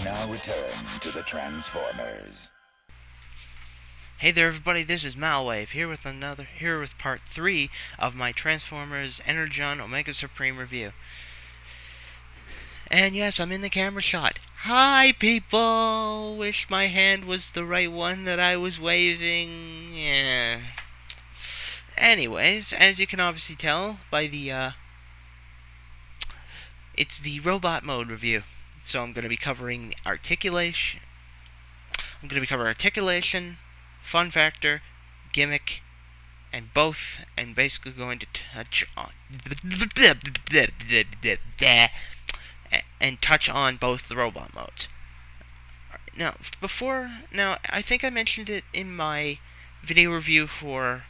now return to the Transformers. Hey there, everybody. This is Malwave here with part 3 of my Transformers Energon Omega Supreme review. And yes, I'm in the camera shot. Hi, people. Wish my hand was the right one that I was waving. Yeah. Anyways, as you can obviously tell by the it's the robot mode review. So I'm going to be covering articulation. Fun factor, gimmick, and basically going to touch on both the robot modes. Now, I think I mentioned it in my video review for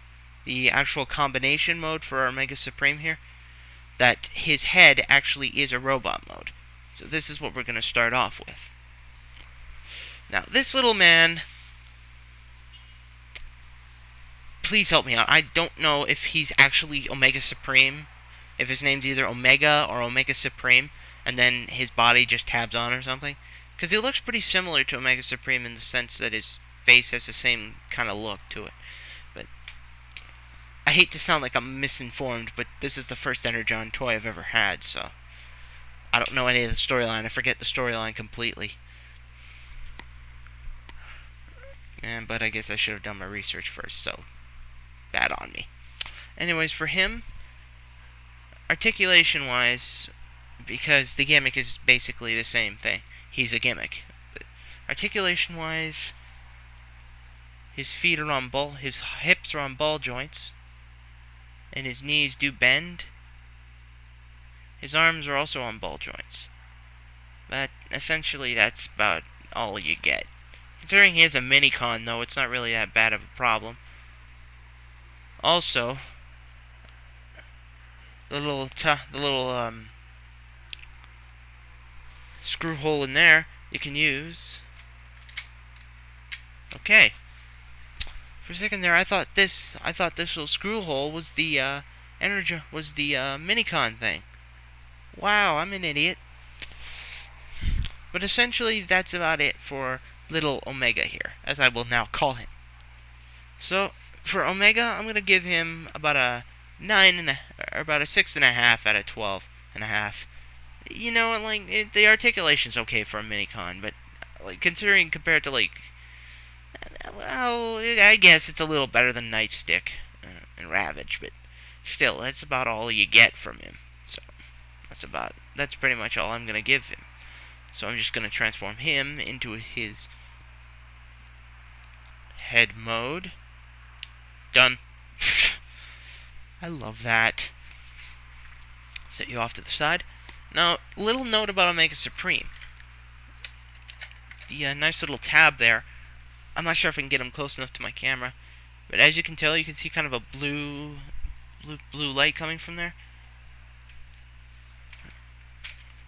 the actual combination mode for our Omega Supreme here, that his head actually is a robot mode. So this is what we're going to start off with. Now, this little man, please help me out. I don't know if he's actually Omega Supreme, if his name's either Omega or Omega Supreme, and then his body just tabs on or something. Because he looks pretty similar to Omega Supreme in the sense that his face has the same kind of look to it. But I hate to sound like I'm misinformed, but this is the first Energon toy I've ever had, so I don't know any of the storyline. I forget the storyline completely. But I guess I should have done my research first, so bad on me. Anyways, for him, articulation-wise, because the gimmick is basically the same thing. He's a gimmick. But articulation-wise, his feet are on his hips are on ball joints, and his knees do bend. His arms are also on ball joints. But essentially, that's about all you get. Considering he has a mini-con, though, it's not really that bad of a problem. Also, the little screw hole in there you can use. Okay. For a second there, I thought this little screw hole was the mini-con thing. Wow, I'm an idiot. But essentially, that's about it for little Omega here, as I will now call him. So, for Omega, I'm going to give him about a 6.5 out of 12.5. You know, like, the articulation's okay for a mini-con, but, like, compared to, like, well, I guess it's a little better than Nightstick and Ravage, but still, that's about all you get from him. So, that's pretty much all I'm going to give him. So I'm just going to transform him into his head mode. Done. I love that. Set you off to the side. Now, little note about Omega Supreme. The nice little tab there. I'm not sure if I can get him close enough to my camera, but as you can tell, you can see kind of a blue light coming from there.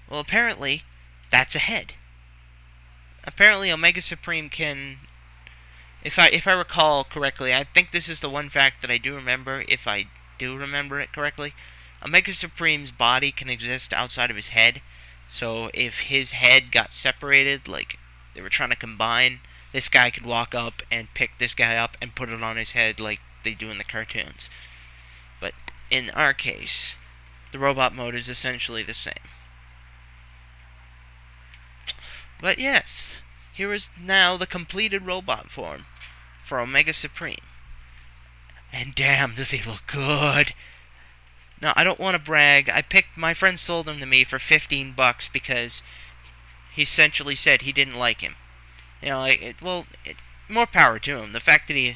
Well, apparently, that's a head. Apparently, Omega Supreme can, if I recall correctly, I think this is the one fact that I do remember, if I do remember it correctly. Omega Supreme's body can exist outside of his head, so if his head got separated, like they were trying to combine, this guy could walk up and pick this guy up and put it on his head like they do in the cartoons. But in our case, the robot mode is essentially the same. But yes, here is now the completed robot form for Omega Supreme. And damn, does he look good! Now, I don't want to brag. My friend sold him to me for $15 because he essentially said he didn't like him. You know, more power to him. The fact he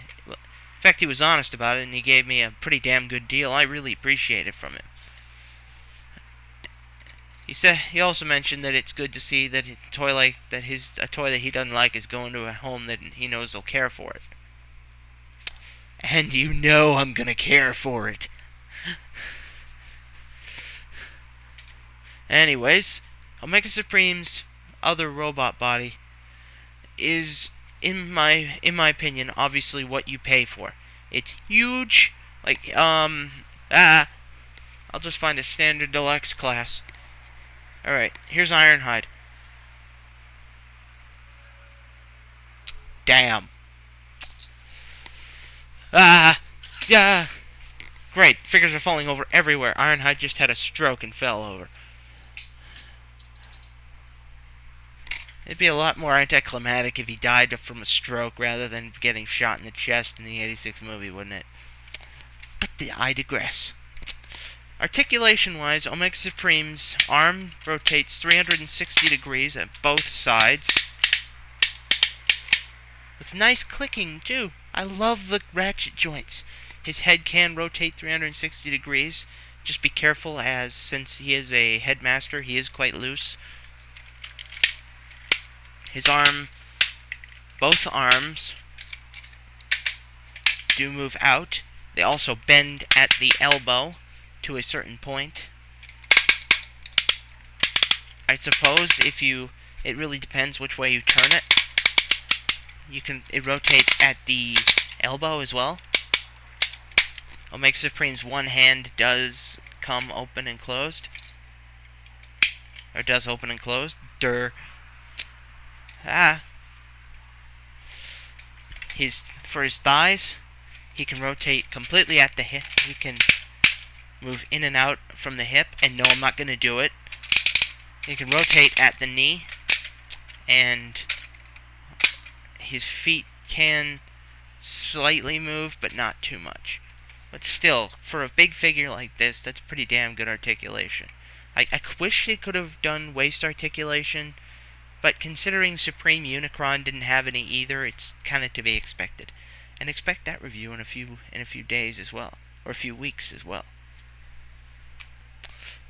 was honest about it and he gave me a pretty damn good deal, I really appreciate it from him. He also mentioned that it's good to see that a toy that he doesn't like is going to a home that he knows will care for it. And you know I'm gonna care for it. Anyways, Omega Supreme's other robot body is, in my opinion, obviously what you pay for. It's huge. I'll just find a standard deluxe class. Alright, here's Ironhide. damn. Ah, yeah. Great, figures are falling over everywhere. Ironhide just had a stroke and fell over. It'd be a lot more anticlimactic if he died from a stroke rather than getting shot in the chest in the 86 movie, wouldn't it? But I digress. Articulation-wise, Omega Supreme's arm rotates 360 degrees at both sides. With nice clicking, too. I love the ratchet joints. His head can rotate 360 degrees. Just be careful, as since he is a headmaster, he is quite loose. His arm, both arms, do move out. They also bend at the elbow to a certain point. I suppose it really depends which way you turn it. It rotates at the elbow as well. Omega Supreme's one hand does come open and closed. Or does open and close. For his thighs, he can rotate completely at the hip. He can move in and out from the hip, and no, I'm not going to do it. He can rotate at the knee, and his feet can slightly move, but not too much. But still, for a big figure like this, that's pretty damn good articulation. I wish it could have done waist articulation, but considering Supreme Unicron didn't have any either, it's kind of to be expected. And expect that review in a few days as well, or a few weeks as well.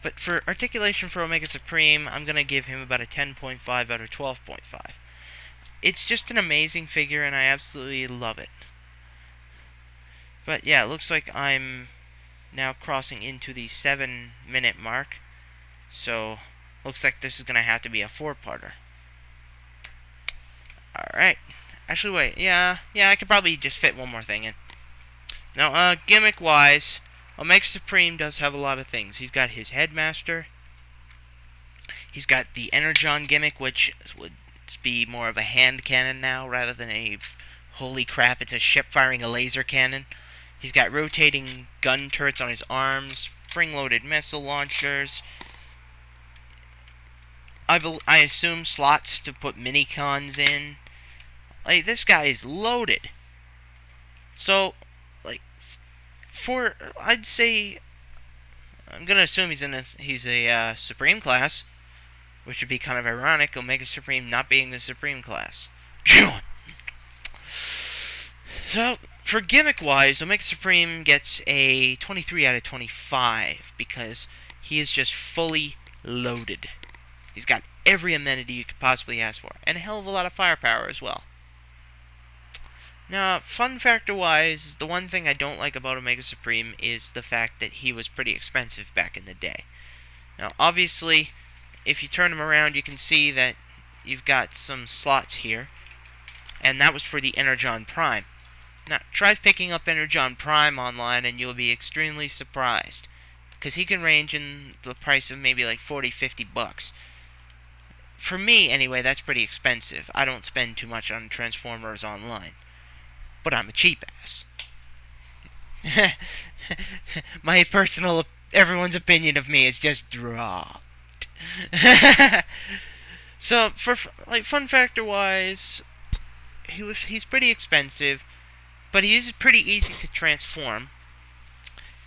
But for articulation for Omega Supreme, I'm going to give him about a 10.5 out of 12.5. It's just an amazing figure, and I absolutely love it. But yeah, it looks like I'm now crossing into the 7-minute mark. So, looks like this is going to have to be a 4-parter. Alright. Actually, wait. Yeah, I could probably just fit one more thing in. Now, gimmick-wise, Omega Supreme does have a lot of things. He's got his Headmaster. He's got the Energon gimmick, which would be more of a hand cannon now, rather than a... Holy crap, it's a ship firing a laser cannon. He's got rotating gun turrets on his arms, spring-loaded missile launchers. I assume slots to put minicons in. Like, this guy is loaded. So, like, I'd say, I'm gonna assume he's a Supreme class, which would be kind of ironic, Omega Supreme not being the Supreme class. So, for gimmick-wise, Omega Supreme gets a 23 out of 25, because he is just fully loaded. He's got every amenity you could possibly ask for, and a hell of a lot of firepower as well. Now, fun factor-wise, the one thing I don't like about Omega Supreme is the fact that he was pretty expensive back in the day. Now, obviously, if you turn him around, you can see that you've got some slots here, and that was for the Energon Prime. Now, try picking up Energon Prime online, and you'll be extremely surprised, because he can range in the price of maybe like 40-50 bucks. For me, anyway, that's pretty expensive. I don't spend too much on Transformers online. But I'm a cheap ass. My everyone's opinion of me is just dropped. So, for like fun factor wise, he's pretty expensive, but he is pretty easy to transform.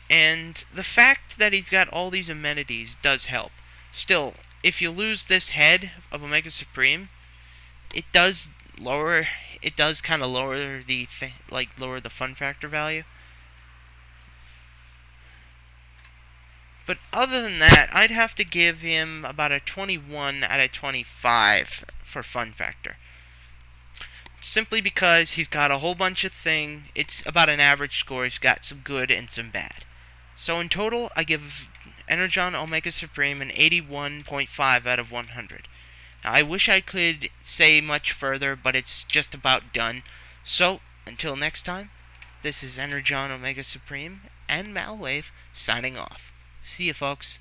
And the fact that he's got all these amenities does help. Still, if you lose this head of Omega Supreme, it does kind of lower the fun factor value. But other than that, I'd have to give him about a 21 out of 25 for fun factor. Simply because he's got a whole bunch of things. It's about an average score. He's got some good and some bad. So in total, I give Energon Omega Supreme an 81.5 out of 100. Now, I wish I could say much further, but it's just about done. So, until next time, this is Energon Omega Supreme and Malwave signing off. See you, folks.